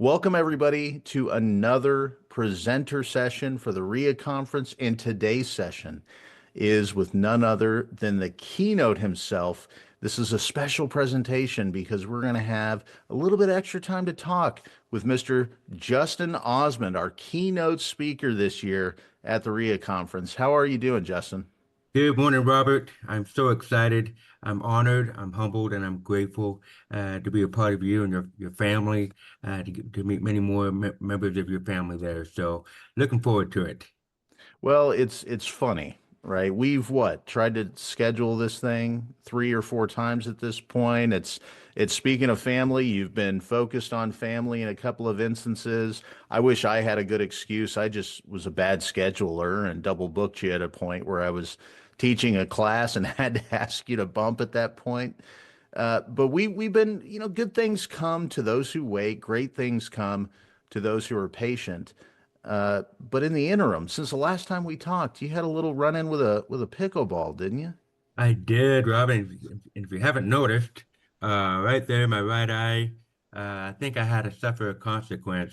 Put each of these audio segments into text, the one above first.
Welcome, everybody, to another presenter session for the REEA conference. And today's session is with none other than the keynote himself. This is a special presentation because we're going to have a little bit extra time to talk with Mr. Justin Osmond, our keynote speaker this year at the REEA conference. How are you doing, Justin? Good morning, Robert. I'm so excited. I'm honored, I'm humbled, and I'm grateful to be a part of you and your family, to meet many more members of your family there. So looking forward to it. Well, it's funny, right? We've tried to schedule this thing 3 or 4 times at this point. It's speaking of family, you've been focused on family in a couple of instances. I wish I had a good excuse. I just was a bad scheduler and double booked you at a point where I was teaching a class and had to ask you to bump at that point. But we've been, good things come to those who wait, great things come to those who are patient. But in the interim, since the last time we talked, you had a little run-in with a pickleball, didn't you? I did, Robin. If you haven't noticed, right there in my right eye, I think I had to suffer a consequence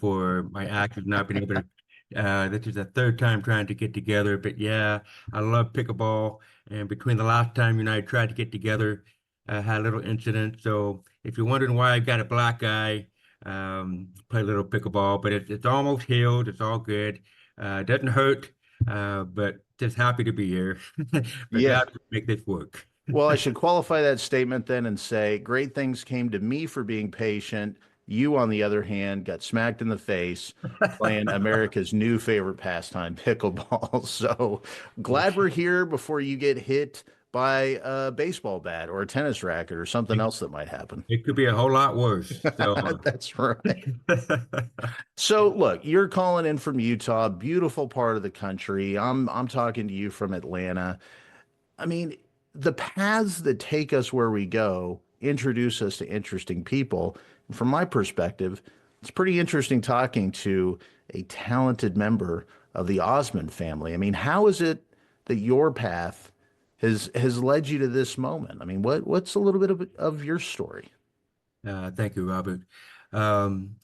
for my actions not being able to. This is the third time trying to get together, but yeah, I love pickleball. And between the last time you and I tried to get together, I had a little incident. So if you're wondering why I got a black eye, play a little pickleball, but it's almost healed. It's all good. It doesn't hurt, but just happy to be here. But Yeah. glad to make this work. Well, I should qualify that statement then and say great things came to me for being patient. You, on the other hand, got smacked in the face playing America's new favorite pastime, pickleball. So glad we're here before you get hit by a baseball bat or a tennis racket or something It, else that might happen. it could be a whole lot worse. So, That's right. So look, you're calling in from Utah, beautiful part of the country. I'm talking to you from Atlanta. I mean, the paths that take us where we go introduce us to interesting people. And from my perspective, it's pretty interesting talking to a talented member of the Osmond family. I mean, how is it that your path has led you to this moment? I mean, what's a little bit of your story? thank you, Robert. Um,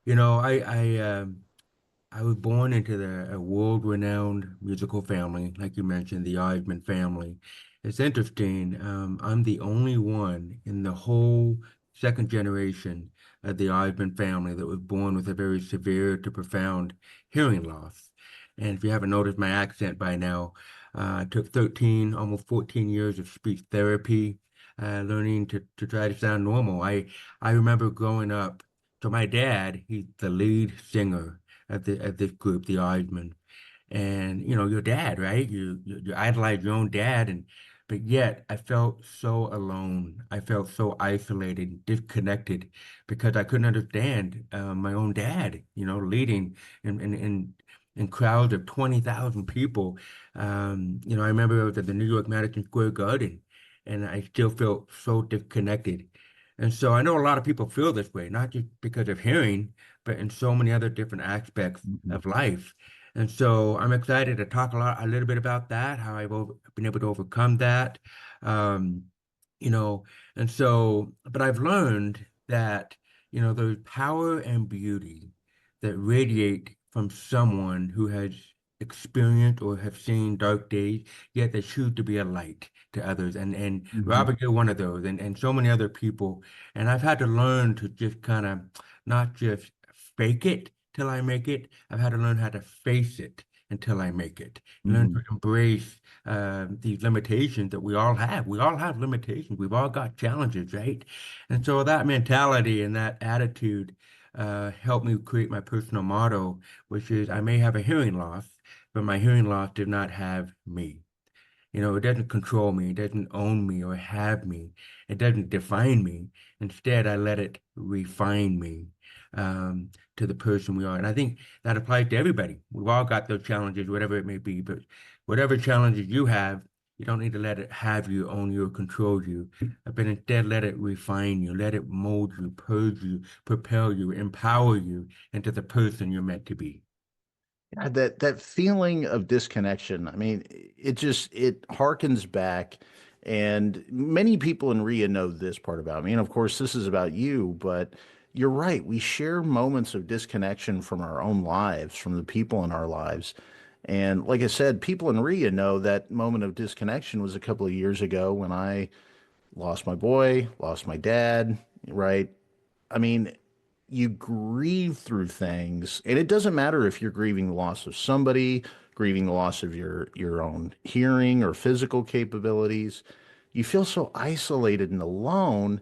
you know, I was born into a world-renowned musical family, like you mentioned, the Osmond family. It's interesting. I'm the only one in the whole second generation of the Osmond family that was born with a very severe to profound hearing loss. And if you haven't noticed my accent by now, I took 13, almost 14 years of speech therapy, learning to try to sound normal. I remember growing up. So my dad, he's the lead singer at this group, the Osmond. And your dad, right? You idolize your own dad, and but yet I felt so alone. I felt so isolated, disconnected, because I couldn't understand my own dad. Leading in crowds of 20,000 people. I remember I was at the New York Madison Square Garden, and I still felt so disconnected. And so I know a lot of people feel this way, not just because of hearing, but in so many other different aspects Mhm. of life. And so I'm excited to talk a little bit about that, how been able to overcome that. Um, you know, and so, but I've learned that, there's power and beauty that radiate from someone who has experienced or have seen dark days, yet they choose to be a light to others. And Mhm. Robert, you're one of those, and so many other people. And I've had to learn to just kind of not just fake it till I make it. I've had to learn how to face it until I make it. Learn to Mhm. embrace these limitations that we all have. We all have limitations. We've all got challenges, right? And so that mentality and that attitude helped me create my personal motto, which is I may have a hearing loss, but my hearing loss did not have me. It doesn't control me, it doesn't own me or have me, it doesn't define me. Instead, I let it refine me to the person we are. And I think that applies to everybody. We've all got those challenges, whatever it may be, but whatever challenges you have, you don't need to let it have you, own you, or control you, but instead let it refine you, let it mold you, purge you, propel you, empower you into the person you're meant to be. Yeah, that feeling of disconnection. I mean, it harkens back, and many people in REIA know this part about me. And of course, this is about you, but you're right. We share moments of disconnection from our own lives, from the people in our lives. And like I said, people in REEA know that moment of disconnection was a couple of years ago when I lost my boy, lost my dad, right? I mean, you grieve through things, and it doesn't matter if you're grieving the loss of somebody, grieving the loss of your own hearing or physical capabilities. You feel so isolated and alone,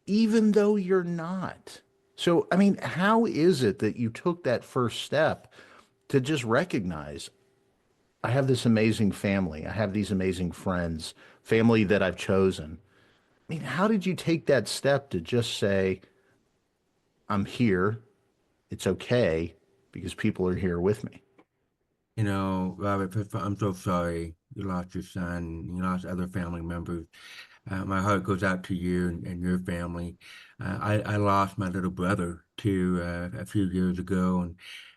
even though you're not. So, I mean, how is it that you took that first step to just recognize I have this amazing family, I have these amazing friends, family that I've chosen? I mean, how did you take that step to just say, I'm here, it's okay because people are here with me? You know, Robert, I'm so sorry you lost your son, you lost other family members. My heart goes out to you and your family. I lost my little brother too a few years ago,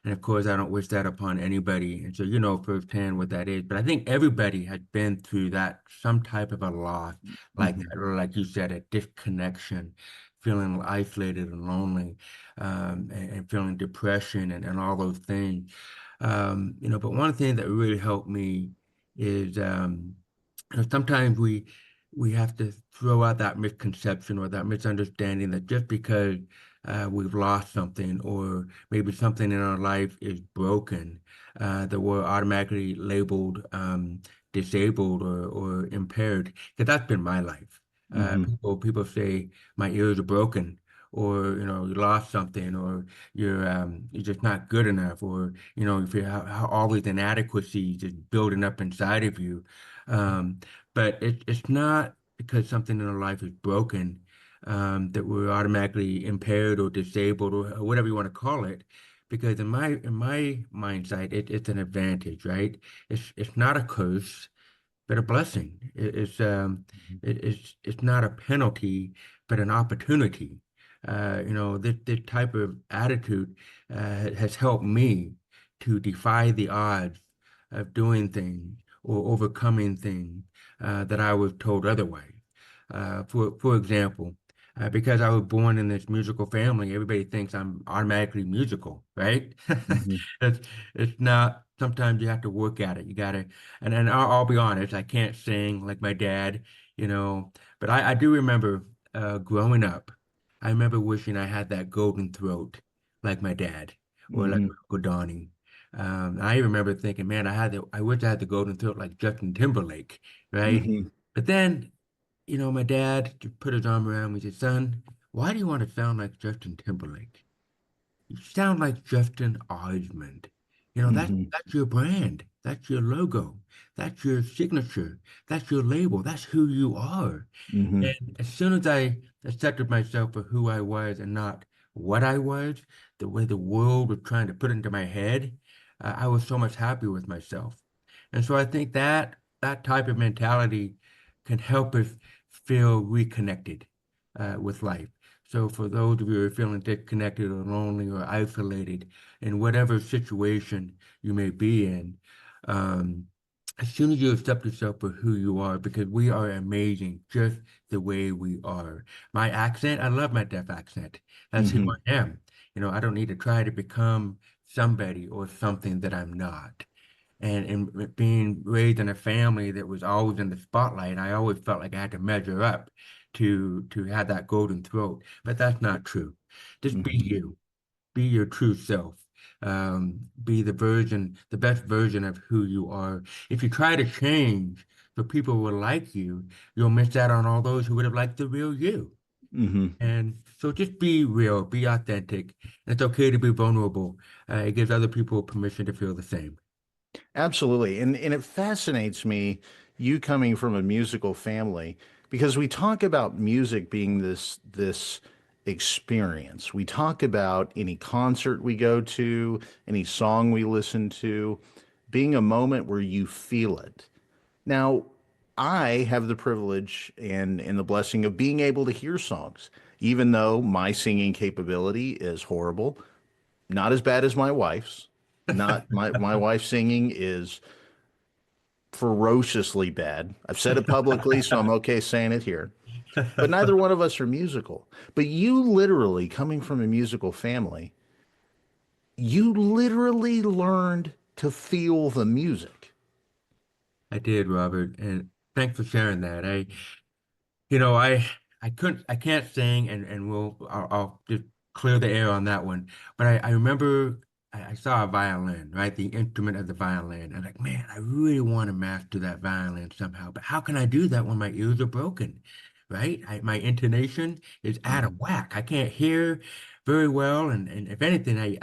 and of course I don't wish that upon anybody. And so you know firsthand what that is. But I think everybody has been through that some type of a loss, like Hmm. or like you said, a disconnection, feeling isolated and lonely, and feeling depression and all those things. You know, but one thing that really helped me is you know, sometimes we have to throw out that misconception or that misunderstanding that just because we've lost something or maybe something in our life is broken, that we're automatically labeled disabled or impaired. Because that's been my life. Hmm. People say my ears are broken, or you know you lost something, or you're just not good enough, or you know if you have all these inadequacies just building up inside of you. Um, but it's not because something in our life is broken that we're automatically impaired or disabled or whatever you want to call it. Because in my mindset, it's an advantage, right? It's not a curse, but a blessing. It's not a penalty, but an opportunity. You know, this type of attitude has helped me to defy the odds of doing things or overcoming things that I was told otherwise. For example, because I was born in this musical family, everybody thinks I'm automatically musical, right? Hmm. It's it's not. Sometimes you have to work at it. You gotta, and I'll be honest, I can't sing like my dad, you know, but I do remember growing up. I remember wishing I had that golden throat like my dad or like Hmm. Uncle Donnie. I remember thinking, man, I wish I had the golden throat like Justin Timberlake, right? Hmm. But then, you know, my dad just put his arm around me and said, son, why do you want to sound like Justin Timberlake? You sound like Justin Osmond. You know, Hmm. that's your brand. That's your logo. That's your signature. That's your label. That's who you are. Hmm. And as soon as I accepted myself for who I was and not what I was, the way the world was trying to put into my head, I was so much happier with myself. And so I think that that type of mentality can help us feel reconnected with life. So for those of you who are feeling disconnected or lonely or isolated in whatever situation you may be in, um, as soon as you accept yourself for who you are, because we are amazing just the way we are. My accent, I love my deaf accent. That's who Hmm. I am. You know, I don't need to try to become somebody or something that I'm not. And being raised in a family that was always in the spotlight, I always felt like I had to measure up to have that golden throat. But that's not true. Just be Hmm. you. Be your true self. Be the best version of who you are. If you try to change so people will like you, you'll miss out on all those who would have liked the real you. Hmm. And so just be real, be authentic. It's okay to be vulnerable. It gives other people permission to feel the same. Absolutely. And it fascinates me, you coming from a musical family, because we talk about music being this experience. We talk about any concert we go to, any song we listen to, being a moment where you feel it. Now, I have the privilege and the blessing of being able to hear songs, even though my singing capability is horrible, not as bad as my wife's. Not my wife's singing is ferociously bad. I've said it publicly, so I'm okay saying it here. but neither one of us are musical. But you literally, coming from a musical family, you literally learned to feel the music. I did, Robert, and thanks for sharing that. You know, I can't sing, and I'll just clear the air on that one. But I remember I saw a violin, right? The instrument of the violin. I'm like, man, I really want to master that violin somehow. But how can I do that when my ears are broken, right? My intonation is out of Mhm. whack. I can't hear very well, and if anything,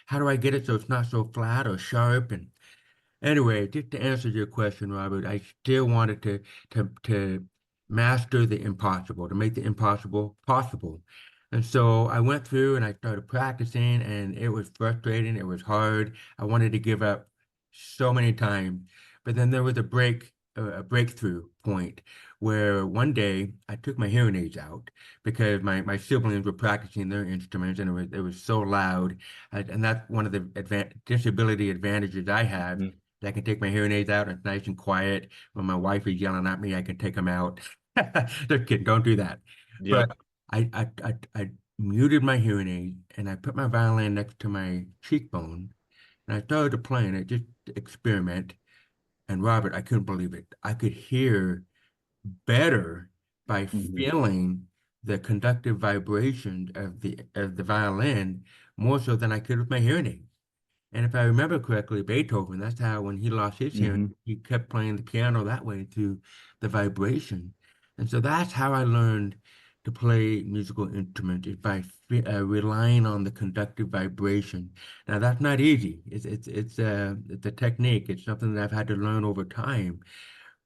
how do I get it so it's not so flat or sharp? And anyway, just to answer your question, Robert, I still wanted to master the impossible, to make the impossible possible. And so I went through and I started practicing, and it was frustrating. It was hard. I wanted to give up so many times. But then there was a breakthrough point where one day I took my hearing aids out because my siblings were practicing their instruments, and it was so loud. And that's one of the disability advantages I have. Mhm. I can take my hearing aids out and it's nice and quiet. When my wife is yelling at me, I can take them out. Just kidding, don't do that. But Yep. I muted my hearing aid and I put my violin next to my cheekbone and I started to play and it just to experiment. And Robert, I couldn't believe it. I could hear better by Mhm. feeling the conductive vibrations of the violin more so than I could with my hearing aid. And if I remember correctly, Beethoven, that's how when he lost his hearing, Mhm. he kept playing the piano that way through the vibration. And so that's how I learned to play musical instruments is by relying on the conductive vibration. Now that's not easy. It's a technique. It's something that I've had to learn over time,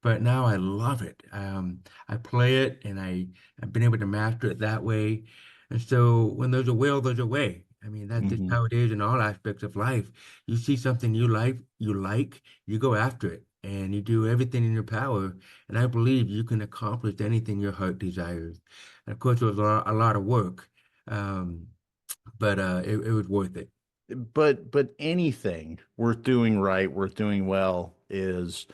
but now I love it. I play it and I've been able to master it that way. And so when there's a will, there's a way. I mean, that's just Mhm. how it is in all aspects of life. You see something you like, you go after it and you do everything in your power. And I believe you can accomplish anything your heart desires. And of course, it was a lot of work, um, but it was worth it. But anything worth doing right, worth doing well is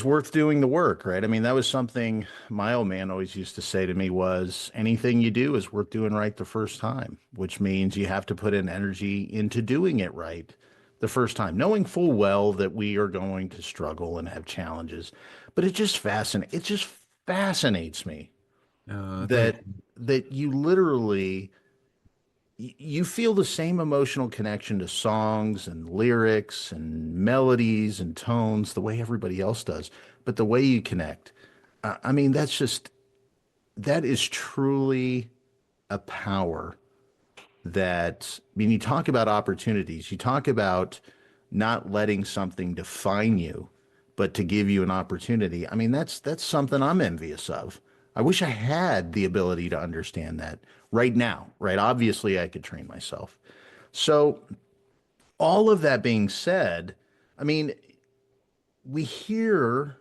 worth doing the work, right? I mean, that was something my old man always used to say to me was anything you do is worth doing right the first time, which means you have to put in energy into doing it right the first time, knowing full well that we are going to struggle and have challenges. But it just fascinates me Thank that you literally you feel the same emotional connection to songs and lyrics and melodies and tones the way everybody else does, but the way you connect, I mean, that is truly a power that, I mean, you talk about opportunities, you talk about not letting something define you, but to give you an opportunity. I mean, that's something I'm envious of. I wish I had the ability to understand that right now, right? Obviously, I could train myself. So, all of that being said, I mean, we hear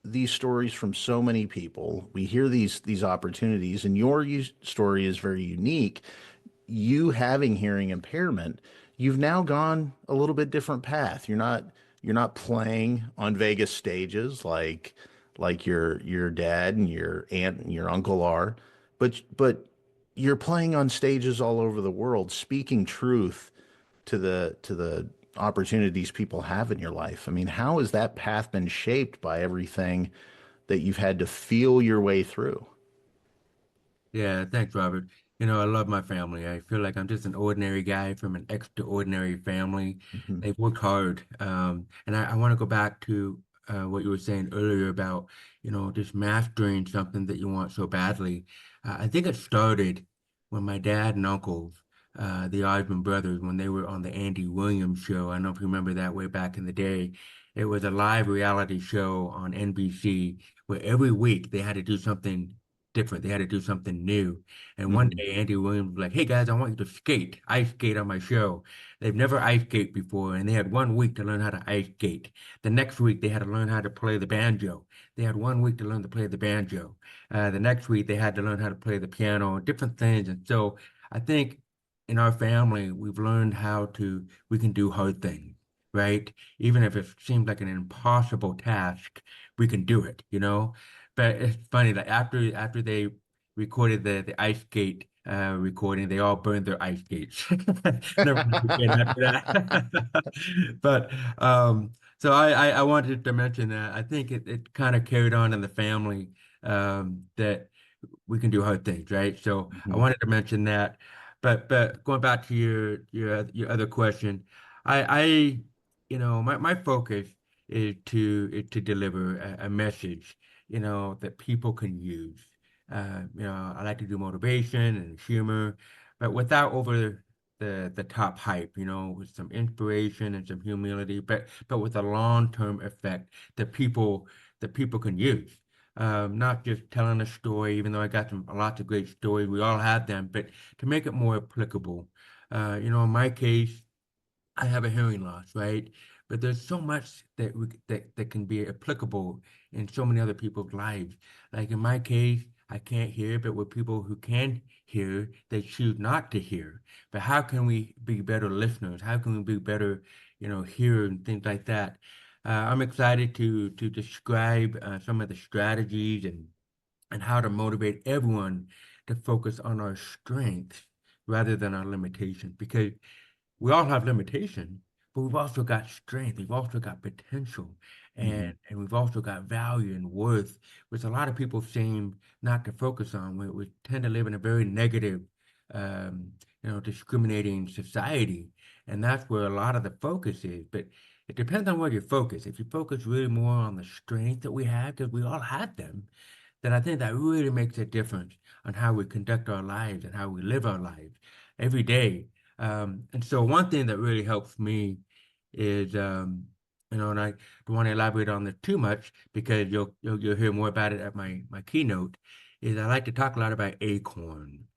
these stories from so many people. We hear these opportunities, and your story is very unique. You having hearing impairment, you've now gone a little bit different path. You're not playing on Vegas stages like your dad and your aunt and your uncle are, but you're playing on stages all over the world, speaking truth to the opportunities people have in your life. I mean, how has that path been shaped by everything that you've had to feel your way through? Yeah, thanks, Robert. You know, I love my family. I feel like I'm just an ordinary guy from an extraordinary family. Mhm. They've worked hard. And I want to go back to what you were saying earlier about, just mastering something that you want so badly. I think it started when my dad and uncles, the Osmond brothers, when they were on the Andy Williams show. I don't know if you remember that way back in the day. It was a live reality show on NBC where every week they had to do something different. They had to do something new. And one Mhm. day Andy Williams was like, "Hey guys, I want you to ice skate on my show." They've never ice skate before, and they had 1 week to learn how to ice skate. The next week they had to learn how to play the banjo. They had 1 week to learn to play the banjo. The next week they had to learn how to play the piano, different things. And so I think in our family we've learned we can do hard things, right? Even if it seems like an impossible task, we can do it. but it's funny that after they recorded the ice skate recording, they all burned their ice skates. Never did it again after that. But so I wanted to mention that I think it kind of carried on in the family that we can do hard things, right? So I Mhm. wanted to mention that. But going back to your other question, I my focus is to deliver a message, that people can use. I like to do motivation and humor, but without over the top hype, with some inspiration and some humility, but with a long-term effect that people can use. Not just telling a story, even though I got lots of great stories, we all have them, but to make it more applicable. In my case, I have a hearing loss, right? But there's so much that can be applicable in so many other people's lives. Like in my case, I can't hear, but with people who can hear, they choose not to hear. But how can we be better listeners? How can we be better, hearers and things like that? I'm excited to describe some of the strategies and how to motivate everyone to focus on our strengths rather than our limitations. Because we all have limitations, but we've also got strength. We've also got potential, Mhm. and we've also got value and worth, which a lot of people seem not to focus on. We tend to live in a very negative, um, discriminating society, and that's where a lot of the focus is. But it depends on where you focus. If you focus really more on the strength that we have, because we all have them, then I think that really makes a difference on how we conduct our lives and how we live our lives every day. And so one thing that really helps me is, and I don't want to elaborate on this too much because you'll hear more about it at my keynote, is I like to talk a lot about acorns.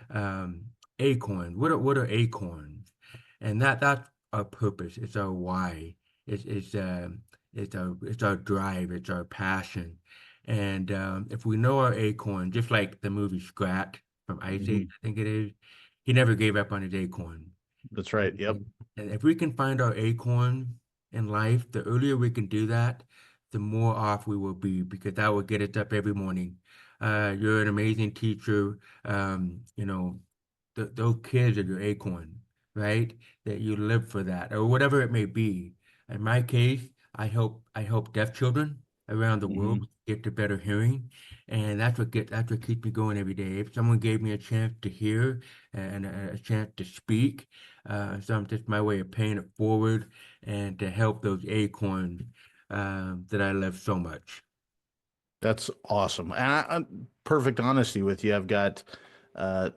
Um, Acorns. What are acorns? And that's our purpose. It's our why. It's our drive. It's our passion. And if we know our acorn, just like the movie Scrat from Ice Age, Mhm. I think it is, he never gave up on his acorn. That's And, right. Yep. and if we can find our acorn in life, the earlier we can do that, the more off we will be because that will get us up every morning. You're an amazing teacher. Those kids are your acorn, right? That you live for that or whatever it may be. In my case, I help deaf children around the world Mhm. get to better hearing, and that's what keeps me going every day. If someone gave me a chance to hear and a chance to speak, so I'm just my way of paying it forward and to help those acorns that I love so much. That's awesome. Perfect honesty with you. I've got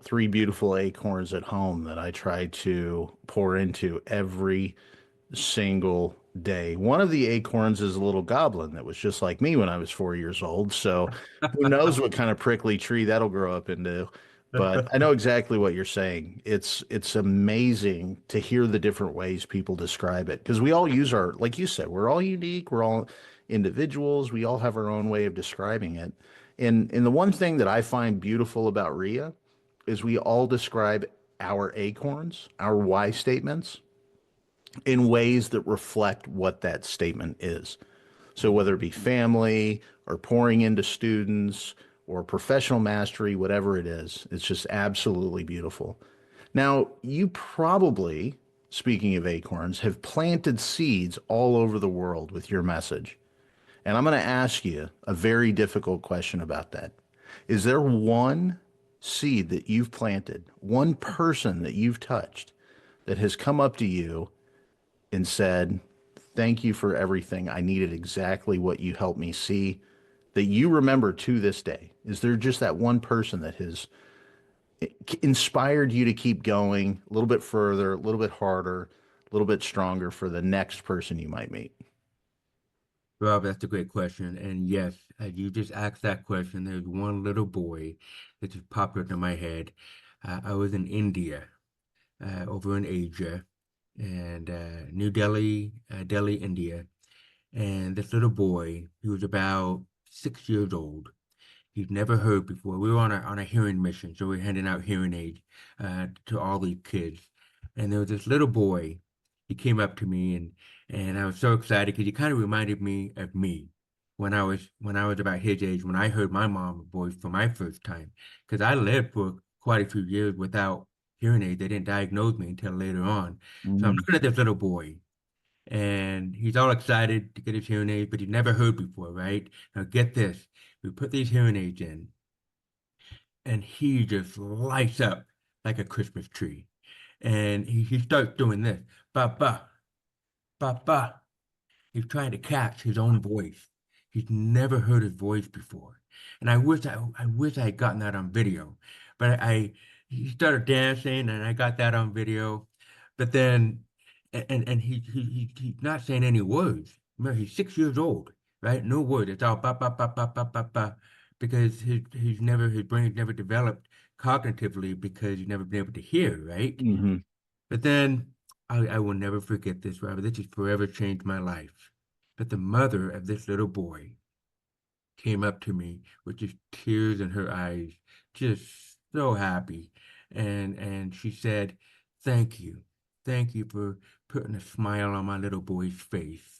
three beautiful acorns at home that I try to pour into every single day. One of the acorns is a little goblin that was just like me when I was 4 years old. So who knows what kind of prickly tree that'll grow up into. But I know exactly what you're saying. It's amazing to hear the different ways people describe it because we all use our, like you said, we're all unique. We're all individuals. We all have our own way of describing it. And the one thing that I find beautiful about REEA is we all describe our acorns, our why statements in ways that reflect what that statement is. So whether it be family or pouring into students or professional mastery, whatever it is, it's just absolutely beautiful. Now, you probably, speaking of acorns, have planted seeds all over the world with your message. And I'm going to ask you a very difficult question about that. Is there one seed that you've planted, one person that you've touched that has come up to you and said, thank you for everything. I needed exactly what you helped me see that you remember to this day? Is there just that one person that has inspired you to keep going a little bit further, a little bit harder, a little bit stronger for the next person you might meet? Rob, that's a great question. And yes, as you just asked that question, there's one little boy that just popped into my head. I was in India, over in Asia, and New Delhi, Delhi, India. And this little boy, he was about 6 years old. He'd never heard before. We were on a hearing mission, so we are handing out hearing aids to all these kids. And there was this little boy. He came up to me, and I was so excited because he kind of reminded me of me. when I was about his age, when I heard my mom's voice for my first time, because I lived for quite a few years without hearing aids. They didn't diagnose me until later on. So I'm Mm-hmm. looking at this little boy, and he's all excited to get his hearing aids, but he's never heard before, right? Now get this, we put these hearing aids in, and he just lights up like a Christmas tree, and he starts doing this, ba ba ba ba. He's trying to catch his own voice. He's never heard his voice before. And I wish I had gotten that on video. But he started dancing and I got that on video. But then and he's not saying any words. Remember, he's 6 years old, right? No words. It's all ba ba ba ba ba ba ba because his brain's never developed cognitively because he's never been able to hear, right? Mm-hmm. But then I will never forget this, Robert. This has forever changed my life. But the mother of this little boy came up to me with just tears in her eyes, just so happy. And she said, "Thank you. Thank you for putting a smile on my little boy's face.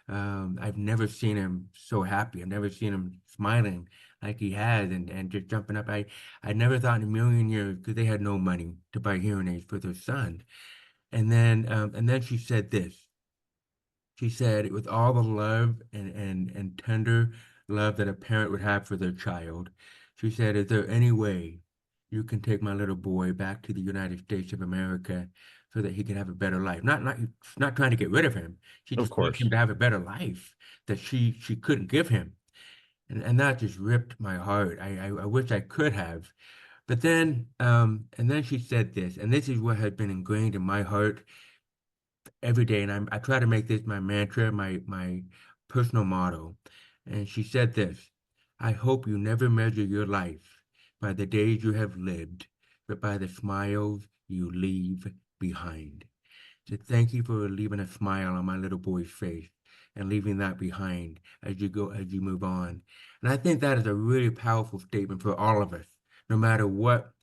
I've never seen him so happy. I've never seen him smiling like he has and just jumping up. I never thought in a million years, because they had no money to buy hearing aids for their son. And then she said this. She said, with all the love and tender love that a parent would have for their child, she said, is there any way you can take my little boy back to the United States of America so that he can have a better life? Not trying to get rid of him. She Of just wants him course. to have a better life that she couldn't give him. And that just ripped my heart. I wish I could have. But then, and then she said this, and this is what has been ingrained in my heart every day, and I try to make this my mantra, my personal motto. And she said this, I hope you never measure your life by the days you have lived, but by the smiles you leave behind. So thank you for leaving a smile on my little boy's face and leaving that behind as you move on. And I think that is a really powerful statement for all of us, no matter what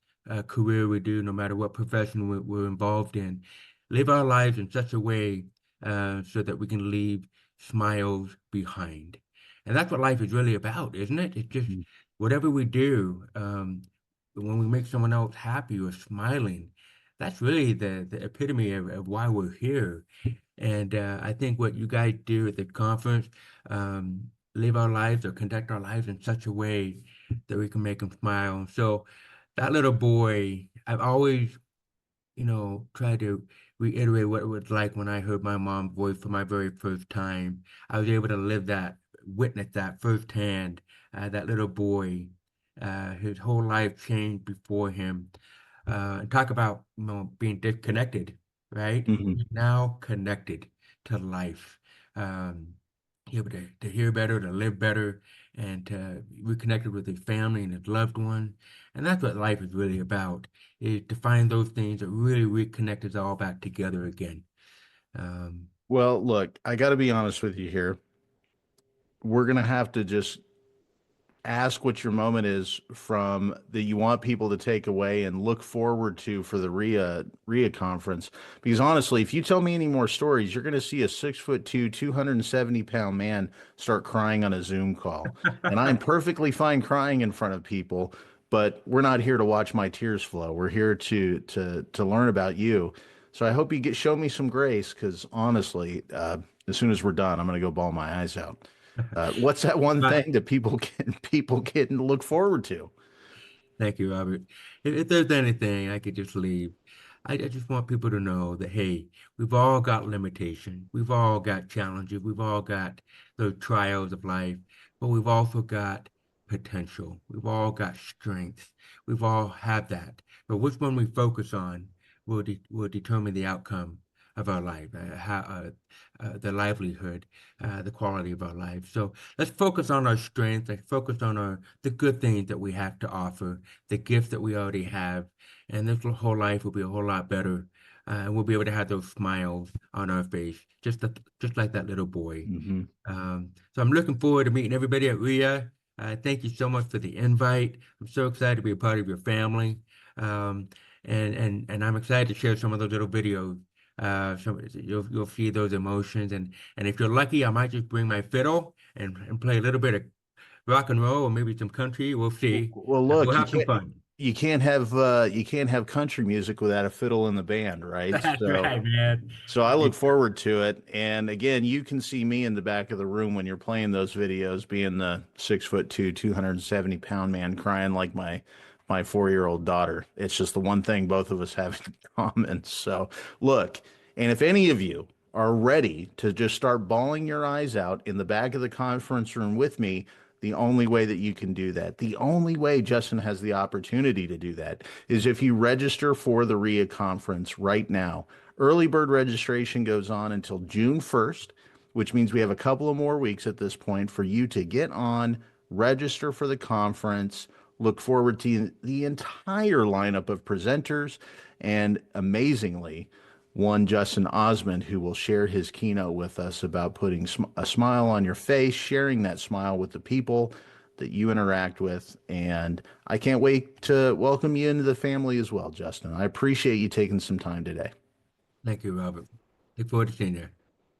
career we do, no matter what profession we're involved in. Live our lives in such a way so that we can leave smiles behind. And that's what life is really about, isn't it? It's just whatever we do, when we make someone else happy or smiling, that's really the epitome of why we're here. And I think what you guys do at the conference, live our lives or conduct our lives in such a way that we can make them smile. So that little boy, I've always, tried to reiterate what it was like when I heard my mom's voice for my very first time. I was able to witness that firsthand. That little boy, his whole life changed before him. And talk about being disconnected, right? Mm-hmm. He's now connected to life. Um, able to hear better, to live better, and to reconnected with his family and his loved one. And that's what life is really about, is to find those things that really reconnect us all back together again. Um, Well, look, I got to be honest with you here. We're going to have to just ask what your moment is from that you want people to take away and look forward to for the REEA conference. Because honestly, if you tell me any more stories, you're going to see a 6'2", 270-pound man start crying on a Zoom call. And I'm perfectly fine crying in front of people, but we're not here to watch my tears flow. We're here to learn about you. So I hope you show me some grace, because honestly, as soon as we're done, I'm going to go bawl my eyes out. What's that one but thing that people can look forward to? Thank you, Robert. If there's anything I could just leave, I just want people to know that, hey, we've all got limitations. We've all got challenges. We've all got those trials of life, but we've also got potential. We've all got strengths. We've all had that. But which one we focus on will determine the outcome of our life, the livelihood, the quality of our life. So let's focus on our strengths. Let's focus on the good things that we have to offer, the gifts that we already have, and this whole life will be a whole lot better. And we'll be able to have those smiles on our face, just like that little boy. Hmm. So I'm looking forward to meeting everybody at REEA. Thank you so much for the invite. I'm so excited to be a part of your family. Um, and I'm excited to share some of those little videos. So you'll feel those emotions, and if you're lucky, I might just bring my fiddle and play a little bit of rock and roll or maybe some country. We'll see. Well, We'll look, have some fun. you can't have country music without a fiddle in the band, right? That's right, man. So I look forward to it. And again, you can see me in the back of the room when you're playing those videos, being the 6'2", 270-pound man crying like my 4-year-old daughter. It's just the one thing both of us have in common. So look, and if any of you are ready to just start bawling your eyes out in the back of the conference room with me, the only way that you can do that, the only way Justin has the opportunity to do that, is if you register for the REEA conference right now. Early bird registration goes on until June 1st, which means we have a couple of more weeks at this point for you to get on, register for the conference, look forward to the entire lineup of presenters, and amazingly, one Justin Osmond, who will share his keynote with us about putting a smile on your face, sharing that smile with the people that you interact with. And I can't wait to welcome you into the family as well, Justin. I appreciate you taking some time today. Thank you, Robert. Look forward to seeing you.